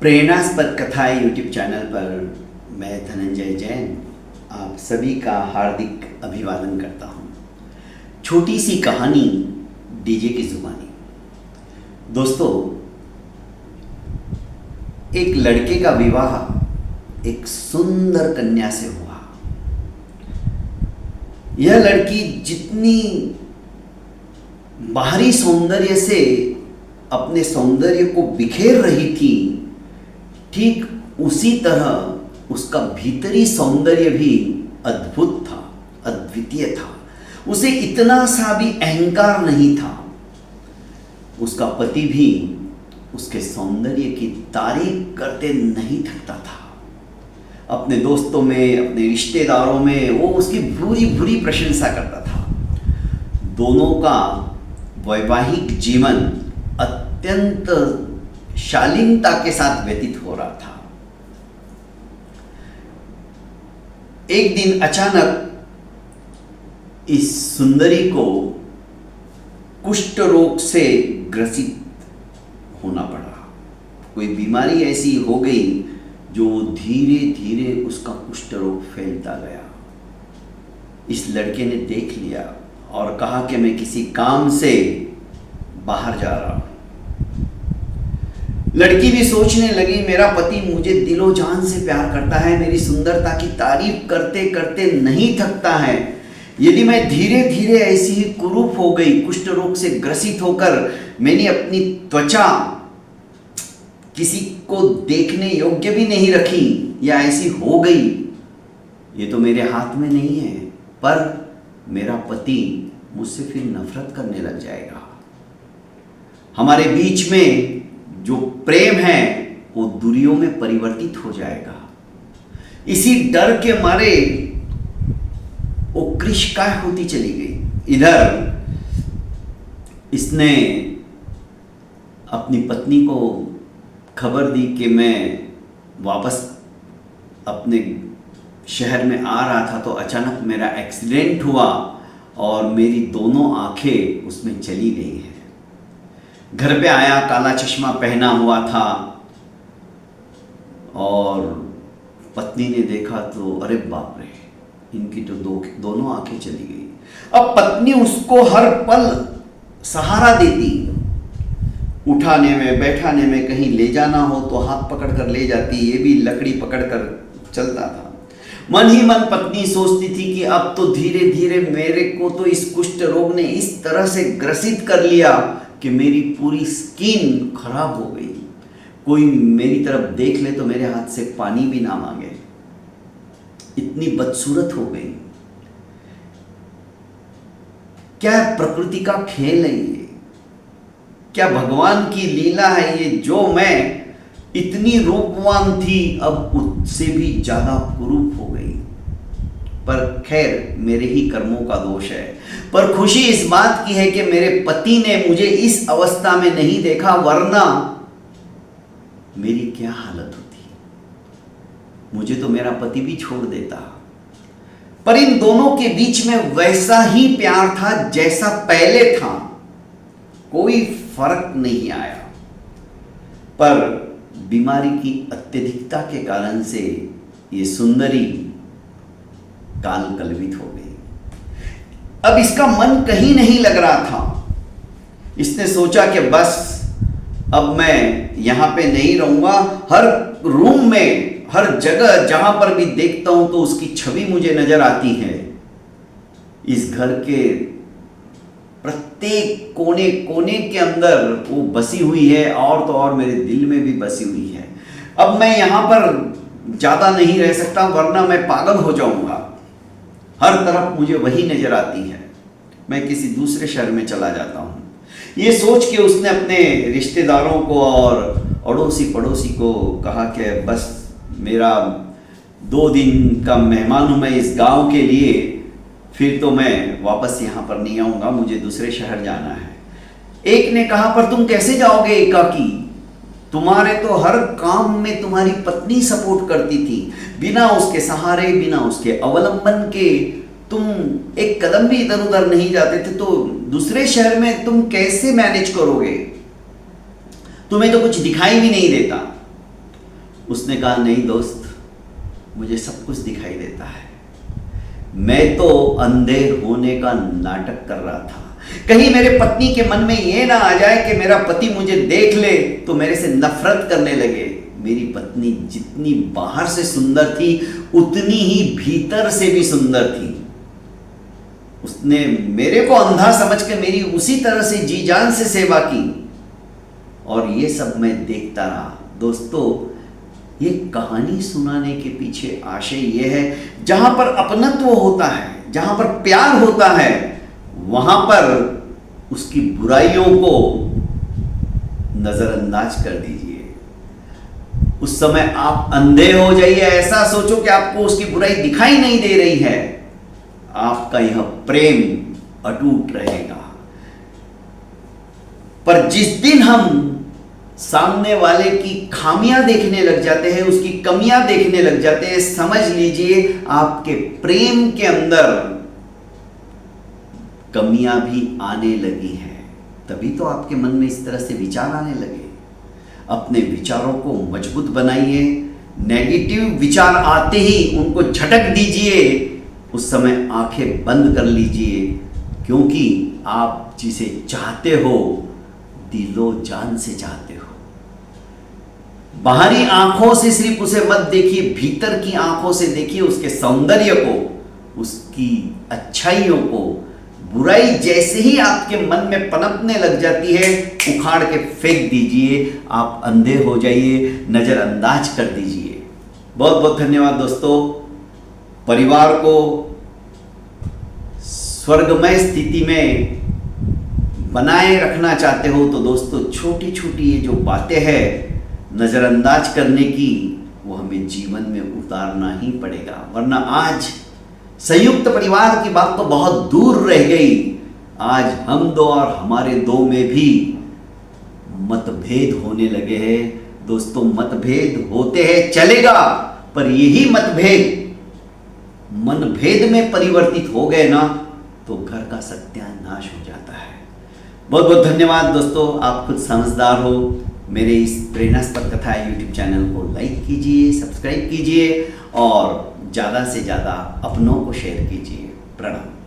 प्रेरणास्पद कथाएं YouTube channel पर मैं धनंजय जैन आप सभी का हार्दिक अभिवादन करता हूं। छोटी सी कहानी डीजे की जुबानी। दोस्तों, एक लड़के का विवाह एक सुंदर कन्या से हुआ। यह लड़की जितनी बाहरी सौंदर्य से अपने सौंदर्य को बिखेर रही थी, ठीक उसी तरह उसका भीतरी सौंदर्य भी अद्भुत था, अद्वितीय था। उसे इतना सा भी अहंकार नहीं था। उसका पति भी उसके सौंदर्य की तारीफ करते नहीं थकता था। अपने दोस्तों में, अपने रिश्तेदारों में वो उसकी बुरी बुरी प्रशंसा करता था। दोनों का वैवाहिक जीवन अत्यंत शालीनता के साथ व्यतीत हो रहा था। एक दिन अचानक इस सुंदरी को कुष्ठ रोग से ग्रसित होना पड़ा। कोई बीमारी ऐसी हो गई जो धीरे धीरे उसका कुष्ठ रोग फैलता गया। इस लड़के ने देख लिया और कहा कि मैं किसी काम से बाहर जा रहा हूं। लड़की भी सोचने लगी, मेरा पति मुझे दिलो जान से प्यार करता है, मेरी सुंदरता की तारीफ करते करते नहीं थकता है। यदि मैं धीरे धीरे ऐसी ही कुरूप हो गई, कुष्ठ रोग से ग्रसित होकर मैंने अपनी त्वचा किसी को देखने योग्य भी नहीं रखी या ऐसी हो गई, ये तो मेरे हाथ में नहीं है। पर मेरा पति मुझसे फिर नफरत करने लग जाएगा। हमारे बीच में जो प्रेम है वो दूरियों में परिवर्तित हो जाएगा। इसी डर के मारे वो कृशकाय होती चली गई। इधर इसने अपनी पत्नी को खबर दी कि मैं वापस अपने शहर में आ रहा था तो अचानक मेरा एक्सीडेंट हुआ और मेरी दोनों आंखें उसमें चली गई हैं। घर पे आया, काला चश्मा पहना हुआ था और पत्नी ने देखा तो अरे बाप रे, इनकी तो दोनों आंखें चली गई। अब पत्नी उसको हर पल सहारा देती, उठाने में, बैठाने में, कहीं ले जाना हो तो हाथ पकड़ कर ले जाती, ये भी लकड़ी पकड़ कर चलता था। मन ही मन पत्नी सोचती थी कि अब तो धीरे धीरे मेरे को तो इस कुष्ठ रोग ने इस तरह से ग्रसित कर लिया कि मेरी पूरी स्किन खराब हो गई। कोई मेरी तरफ देख ले तो मेरे हाथ से पानी भी ना मांगे, इतनी बदसूरत हो गई। क्या प्रकृति का खेल है ये? क्या भगवान की लीला है ये? जो मैं इतनी रूपवान थी अब उससे भी ज्यादा कुरूप हो गई। पर खैर, मेरे ही कर्मों का दोष है। पर खुशी इस बात की है कि मेरे पति ने मुझे इस अवस्था में नहीं देखा, वरना मेरी क्या हालत होती। मुझे तो मेरा पति भी छोड़ देता। पर इन दोनों के बीच में वैसा ही प्यार था जैसा पहले था, कोई फर्क नहीं आया। पर बीमारी की अत्यधिकता के कारण से ये सुंदरी काल कलवित हो गई। अब इसका मन कहीं नहीं लग रहा था। इसने सोचा कि बस अब मैं यहां पे नहीं रहूंगा। हर रूम में, हर जगह जहां पर भी देखता हूं तो उसकी छवि मुझे नजर आती है। इस घर के प्रत्येक कोने कोने के अंदर वो बसी हुई है, और तो और मेरे दिल में भी बसी हुई है। अब मैं यहां पर ज्यादा नहीं रह सकता, वरना मैं पागल हो जाऊंगा। हर तरफ मुझे वही नजर आती है। मैं किसी दूसरे शहर में चला जाता हूँ। ये सोच के उसने अपने रिश्तेदारों को और अड़ोसी पड़ोसी को कहा कि बस मेरा 2 दिन का मेहमान हूँ मैं इस गांव के लिए, फिर तो मैं वापस यहाँ पर नहीं आऊँगा, मुझे दूसरे शहर जाना है। एक ने कहा, पर तुम कैसे जाओगे एकाकी? तुम्हारे तो हर काम में तुम्हारी पत्नी सपोर्ट करती थी। बिना उसके सहारे, बिना उसके अवलंबन के तुम एक कदम भी इधर उधर नहीं जाते थे, तो दूसरे शहर में तुम कैसे मैनेज करोगे? तुम्हें तो कुछ दिखाई भी नहीं देता। उसने कहा नहीं दोस्त, मुझे सब कुछ दिखाई देता है, मैं तो अंधे होने का नाटक कर रहा था। कहीं मेरे पत्नी के मन में ये ना आ जाए कि मेरा पति मुझे देख ले तो मेरे से नफरत करने लगे। मेरी पत्नी जितनी बाहर से सुंदर थी उतनी ही भीतर से भी सुंदर थी। उसने मेरे को अंधा समझ के मेरी उसी तरह से जी जान से सेवा की और ये सब मैं देखता रहा। दोस्तों, ये कहानी सुनाने के पीछे आशय ये है, जहां पर अपनत्व होता है, जहां पर प्यार होता है, वहां पर उसकी बुराइयों को नजरअंदाज कर दीजिए। उस समय आप अंधे हो जाइए, ऐसा सोचो कि आपको उसकी बुराई दिखाई नहीं दे रही है, आपका यह प्रेम अटूट रहेगा। पर जिस दिन हम सामने वाले की खामियां देखने लग जाते हैं, उसकी कमियां देखने लग जाते हैं, समझ लीजिए आपके प्रेम के अंदर कमियां भी आने लगी हैं। तभी तो आपके मन में इस तरह से विचार आने लगे। अपने विचारों को मजबूत बनाइए, नेगेटिव विचार आते ही उनको झटक दीजिए, उस समय आंखें बंद कर लीजिए, क्योंकि आप जिसे चाहते हो दिलो जान से चाहते हो। बाहरी आंखों से सिर्फ उसे मत देखिए, भीतर की आंखों से देखिए उसके सौंदर्य को, उसकी अच्छाइयों को। बुराई जैसे ही आपके मन में पनपने लग जाती है, उखाड़ के फेंक दीजिए, आप अंधे हो जाइए, नजरअंदाज कर दीजिए। बहुत बहुत धन्यवाद दोस्तों। परिवार को स्वर्गमय स्थिति में बनाए रखना चाहते हो तो दोस्तों, छोटी छोटी ये जो बातें हैं नजरअंदाज करने की, वो हमें जीवन में उतारना ही पड़ेगा। वरना आज संयुक्त परिवार की बात तो बहुत दूर रह गई, आज हम दो और हमारे दो में भी मतभेद होने लगे हैं। दोस्तों, मतभेद होते हैं, चलेगा, पर यही मतभेद मनभेद में परिवर्तित हो गए ना तो घर का सत्यानाश हो जाता है। बहुत बहुत धन्यवाद दोस्तों, आप खुद समझदार हो। मेरे इस प्रेरणास्पद कथा यूट्यूब चैनल को लाइक कीजिए, सब्सक्राइब कीजिए और ज़्यादा से ज़्यादा अपनों को शेयर कीजिए। प्रणाम।